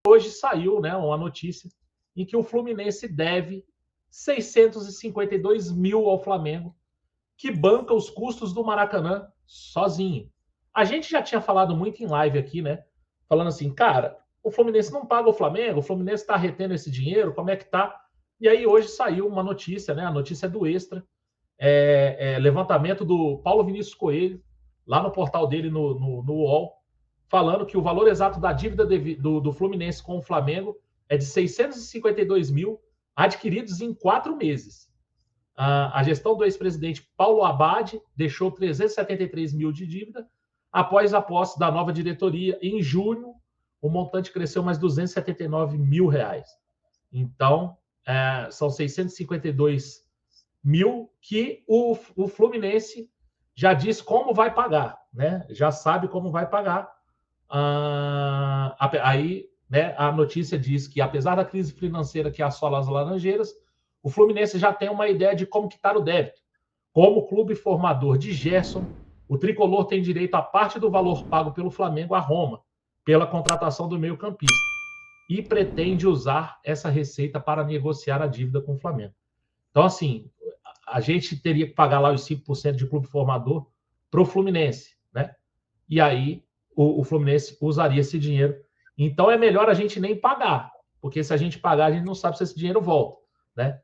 hoje saiu, né, uma notícia em que o Fluminense deve 652 mil ao Flamengo, que banca os custos do Maracanã sozinho. A gente já tinha falado muito em live aqui, né? Falando assim, cara, o Fluminense não paga o Flamengo, o Fluminense está retendo esse dinheiro, como é que tá? E aí hoje saiu uma notícia, né? A notícia é do Extra, levantamento do Paulo Vinícius Coelho, lá no portal dele no UOL, falando que o valor exato da dívida do Fluminense com o Flamengo é de 652 mil, adquiridos em 4 meses. A gestão do ex-presidente Paulo Abad deixou 373 mil de dívida. Após a posse da nova diretoria, em junho, o montante cresceu mais 279 mil reais. Então, são 652 mil que o Fluminense já diz como vai pagar, né? Já sabe como vai pagar. Aí, né, a notícia diz que, apesar da crise financeira que assola as Laranjeiras, o Fluminense já tem uma ideia de como quitar o débito. Como clube formador de Gerson, o tricolor tem direito a parte do valor pago pelo Flamengo a Roma, pela contratação do meio-campista, e pretende usar essa receita para negociar a dívida com o Flamengo. Então, assim, a gente teria que pagar lá os 5% de clube formador para o Fluminense, né? E aí o Fluminense usaria esse dinheiro. Então é melhor a gente nem pagar, porque se a gente pagar, a gente não sabe se esse dinheiro volta, né?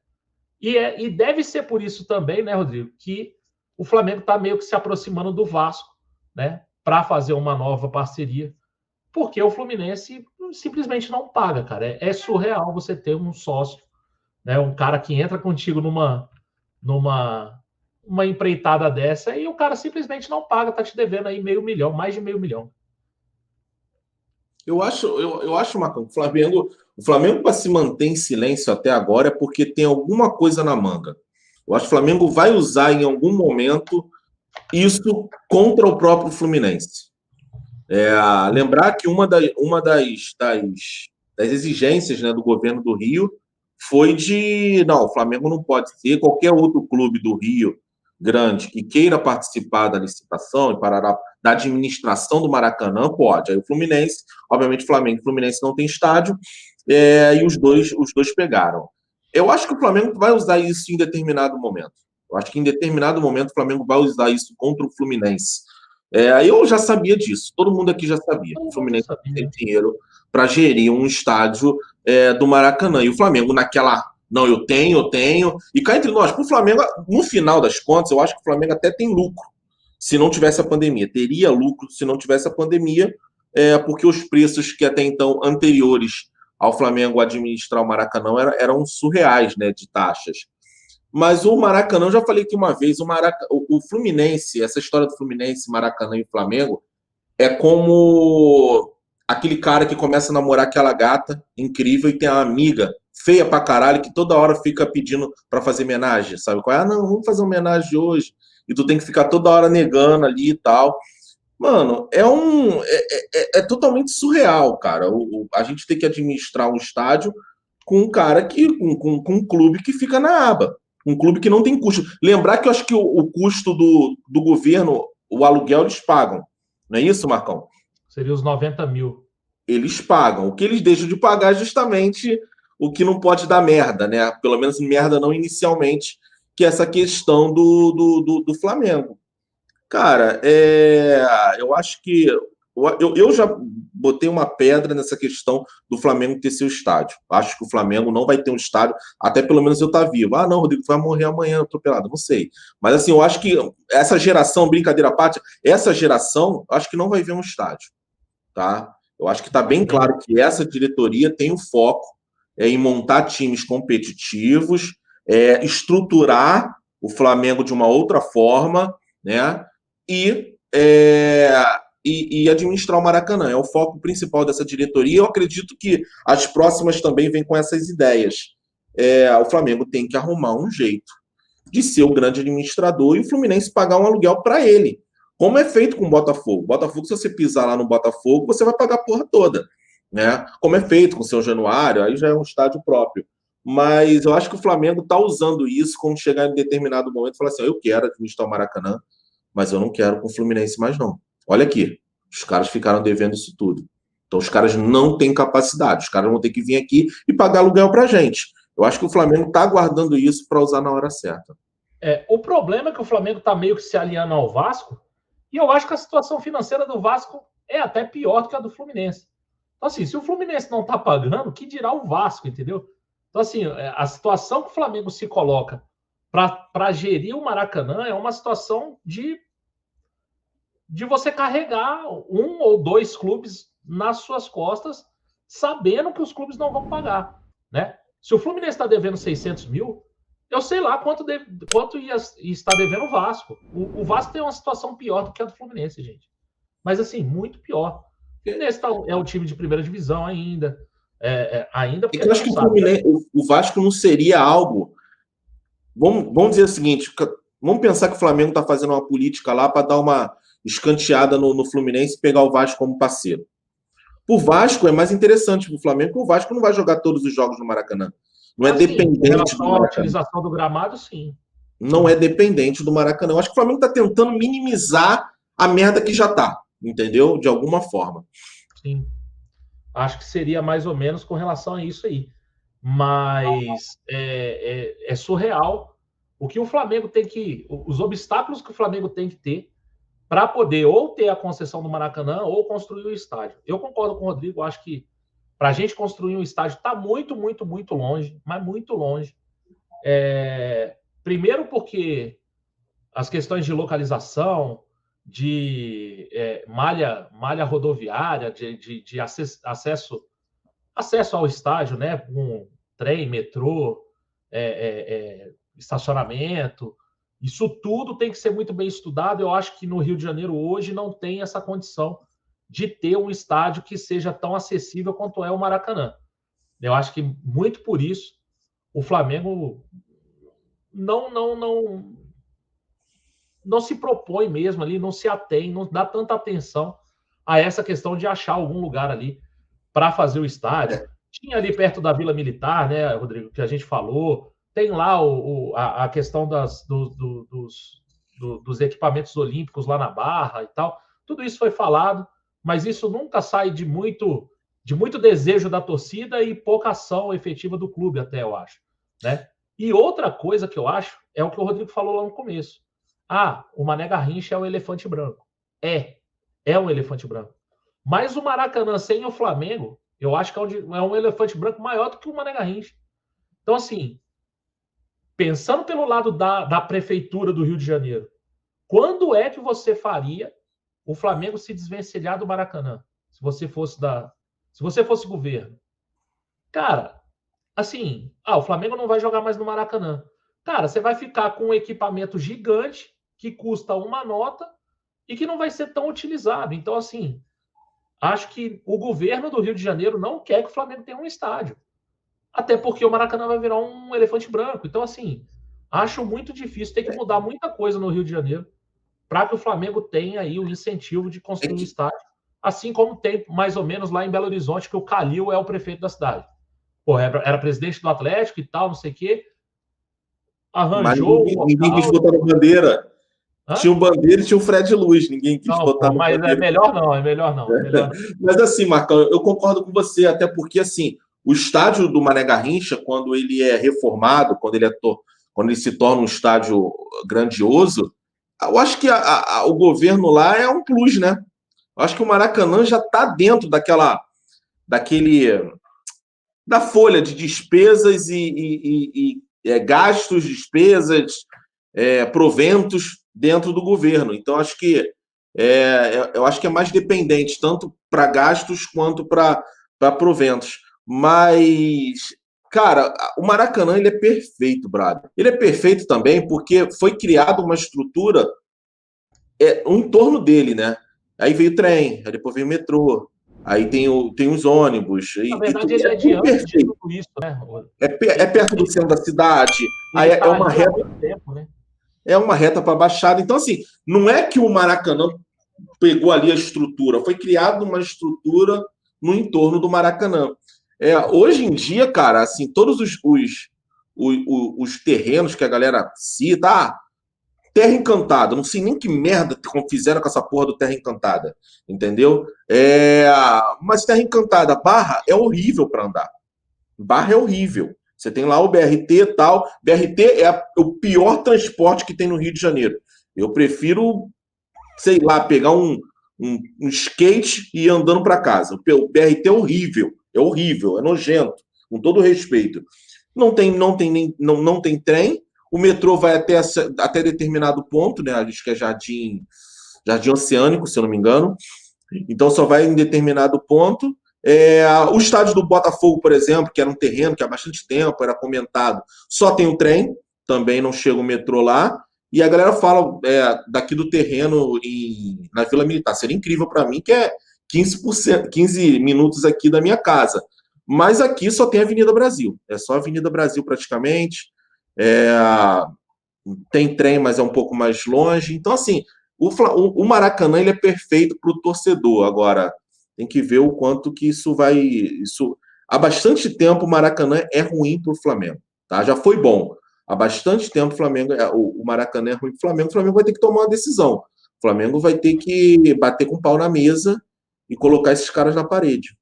E deve ser por isso também, né, Rodrigo, que o Flamengo está meio que se aproximando do Vasco, né, para fazer uma nova parceria, porque o Fluminense simplesmente não paga, cara. É surreal você ter um sócio, né, um cara que entra contigo numa uma empreitada dessa e o cara simplesmente não paga, tá te devendo aí meio milhão, mais de meio milhão. Eu acho, Marcão, o Flamengo para se manter em silêncio até agora é porque tem alguma coisa na manga. Eu acho que o Flamengo vai usar em algum momento isso contra o próprio Fluminense. Lembrar que uma das exigências, né, do governo do Rio foi de não, o Flamengo não pode ser, qualquer outro clube do Rio grande que queira participar da licitação e parará da administração do Maracanã, pode. Aí o Fluminense, obviamente, Flamengo e Fluminense não tem estádio, e os dois pegaram. Eu acho que o Flamengo vai usar isso em determinado momento. Eu acho que em determinado momento o Flamengo vai usar isso contra o Fluminense. Eu já sabia disso, todo mundo aqui já sabia. O Todo mundo Fluminense tem sabia. dinheiro para gerir um estádio do Maracanã. E o Flamengo, naquela. Não, eu tenho. E cá entre nós, para o Flamengo, no final das contas, eu acho que o Flamengo até tem lucro se não tivesse a pandemia. Teria lucro se não tivesse a pandemia, porque os preços que até então anteriores ao Flamengo administrar o Maracanã eram surreais, né, de taxas. Mas o Maracanã, eu já falei aqui uma vez, o Fluminense, essa história do Fluminense, Maracanã e Flamengo, é como aquele cara que começa a namorar aquela gata incrível e tem uma amiga feia pra caralho que toda hora fica pedindo pra fazer homenagem, sabe qual é? Não, vamos fazer homenagem hoje. E tu tem que ficar toda hora negando ali e tal. Mano, é totalmente surreal, cara. A gente tem que administrar um estádio com um cara com um clube que fica na aba. Um clube que não tem custo. Lembrar que eu acho que o custo do governo, o aluguel, eles pagam. Não é isso, Marcão? Seria os 90 mil. Eles pagam. O que eles deixam de pagar é justamente o que não pode dar merda, né? Pelo menos merda não inicialmente, que é essa questão do Flamengo. Cara, eu acho que. Eu já botei uma pedra nessa questão do Flamengo ter seu estádio. Acho que o Flamengo não vai ter um estádio, até pelo menos eu estar vivo. Ah, não, Rodrigo, tu vai morrer amanhã atropelado. Não sei. Mas assim, eu acho que essa geração, brincadeira à parte, essa geração, acho que não vai ver um estádio. Tá? Eu acho que está bem claro que essa diretoria tem o foco em montar times competitivos, estruturar o Flamengo de uma outra forma, né? E, é, e administrar o Maracanã. É o foco principal dessa diretoria. Eu acredito que as próximas também vêm com essas ideias. O Flamengo tem que arrumar um jeito de ser o grande administrador e o Fluminense pagar um aluguel para ele. Como é feito com o Botafogo. Botafogo, se você pisar lá no Botafogo, você vai pagar a porra toda. Né? Como é feito com o São Januário, aí já é um estádio próprio. Mas eu acho que o Flamengo está usando isso quando chegar em determinado momento e falar assim: eu quero administrar o Maracanã, mas eu não quero com o Fluminense mais não. Olha aqui, os caras ficaram devendo isso tudo. Então os caras não têm capacidade, os caras vão ter que vir aqui e pagar aluguel para a gente. Eu acho que o Flamengo está aguardando isso para usar na hora certa. O problema é que o Flamengo está meio que se alinhando ao Vasco, e eu acho que a situação financeira do Vasco é até pior do que a do Fluminense. Então, assim, se o Fluminense não está pagando, que dirá o Vasco, entendeu? Então, assim, a situação que o Flamengo se coloca para gerir o Maracanã é uma situação de você carregar um ou dois clubes nas suas costas, sabendo que os clubes não vão pagar, né? Se o Fluminense está devendo 600 mil, eu sei lá quanto está devendo o Vasco. O Vasco tem uma situação pior do que a do Fluminense, gente. Mas, assim, muito pior. O Fluminense é um time de primeira divisão ainda. Ainda porque eu acho que o Vasco não seria algo... Vamos dizer o seguinte, vamos pensar que o Flamengo está fazendo uma política lá para dar uma escanteada no Fluminense e pegar o Vasco como parceiro. O Vasco é mais interessante para o Flamengo, porque o Vasco não vai jogar todos os jogos no Maracanã. Não é dependente do Maracanã. A utilização do gramado, sim. Não é dependente do Maracanã. Eu acho que o Flamengo está tentando minimizar a merda que já está, entendeu? De alguma forma. Sim. Acho que seria mais ou menos com relação a isso aí. Mas é surreal o que o Flamengo tem que... Os obstáculos que o Flamengo tem que ter para poder ou ter a concessão do Maracanã ou construir o estádio. Eu concordo com o Rodrigo, acho que para a gente construir um estádio está muito, muito, muito longe, mas muito longe. Primeiro porque as questões de localização, de malha rodoviária, de acesso ao estádio, né? Com trem, metrô, estacionamento. Isso tudo tem que ser muito bem estudado. Eu acho que no Rio de Janeiro hoje não tem essa condição de ter um estádio que seja tão acessível quanto é o Maracanã. Eu acho que muito por isso o Flamengo não se propõe mesmo ali, não se atém, não dá tanta atenção a essa questão de achar algum lugar ali para fazer o estádio. Tinha ali perto da Vila Militar, né, Rodrigo, que a gente falou. Tem lá a questão dos equipamentos olímpicos lá na Barra e tal. Tudo isso foi falado, mas isso nunca sai de muito desejo da torcida e pouca ação efetiva do clube, até, eu acho, né? E outra coisa que eu acho é o que o Rodrigo falou lá no começo. O Mané Garrincha é o elefante branco. É um elefante branco. Mas o Maracanã sem o Flamengo, eu acho que é um elefante branco maior do que o Mané Garrincha. Então, assim, pensando pelo lado da prefeitura do Rio de Janeiro, quando é que você faria o Flamengo se desvencilhar do Maracanã? Se você fosse governo. Cara, assim, o Flamengo não vai jogar mais no Maracanã. Cara, você vai ficar com um equipamento gigante que custa uma nota e que não vai ser tão utilizado. Então, assim, acho que o governo do Rio de Janeiro não quer que o Flamengo tenha um estádio. Até porque o Maracanã vai virar um elefante branco. Então, assim, acho muito difícil. Tem que mudar muita coisa no Rio de Janeiro para que o Flamengo tenha aí o incentivo de construir um estádio. Assim como tem, mais ou menos, lá em Belo Horizonte, que o Calil é o prefeito da cidade. Era presidente do Atlético e tal, não sei o quê. Arranjou... Mas ninguém quis botar na bandeira. Tinha o Bandeira e tinha o Fred Luz. Ninguém quis botar na bandeira. Mas é melhor não. Mas assim, Marcão, eu concordo com você, até porque, assim, o estádio do Mané Garrincha, quando ele é reformado, quando ele se torna um estádio grandioso, eu acho que o governo lá é um plus, né? Eu acho que o Maracanã já está dentro da folha de despesas e gastos, despesas, proventos dentro do governo. Então, acho que eu acho que é mais dependente, tanto para gastos quanto para proventos. Mas, cara, o Maracanã ele é perfeito, Brado. Ele é perfeito também porque foi criada uma estrutura em torno dele, né? Aí veio o trem, aí depois veio o metrô, aí tem os ônibus. Na verdade, ele é diante de tudo isso, né? É perto do centro da cidade. Aí é uma reta. Tempo, né? É uma reta para a Baixada. Então, assim, não é que o Maracanã pegou ali a estrutura, foi criada uma estrutura no entorno do Maracanã. Hoje em dia, cara, assim, todos os terrenos que a galera cita, Terra Encantada, não sei nem que merda fizeram com essa porra do Terra Encantada, entendeu? Mas Terra Encantada, Barra é horrível para andar. Barra é horrível. Você tem lá o BRT e tal. BRT é o pior transporte que tem no Rio de Janeiro. Eu prefiro, sei lá, pegar um skate e ir andando para casa. O BRT é horrível, é nojento, com todo respeito. Não tem trem. O metrô vai até determinado ponto, né? Acho que é Jardim Oceânico, se eu não me engano. Então só vai em determinado ponto. O estádio do Botafogo, por exemplo, que era um terreno que há bastante tempo era comentado, só tem o trem, também não chega o metrô lá. E a galera fala daqui do terreno na Vila Militar. Seria incrível para mim, que é 15 minutos aqui da minha casa. Mas aqui só tem a Avenida Brasil. É só a Avenida Brasil praticamente. É, Tem trem, mas é um pouco mais longe. Então, assim, o Maracanã ele é perfeito para o torcedor. Agora, tem que ver o quanto que isso vai. Há bastante tempo o Maracanã é ruim para o Flamengo. Tá? Já foi bom. Há bastante tempo o Maracanã é ruim para o Flamengo. O Flamengo vai ter que tomar uma decisão. O Flamengo vai ter que bater com o pau na mesa e colocar esses caras na parede.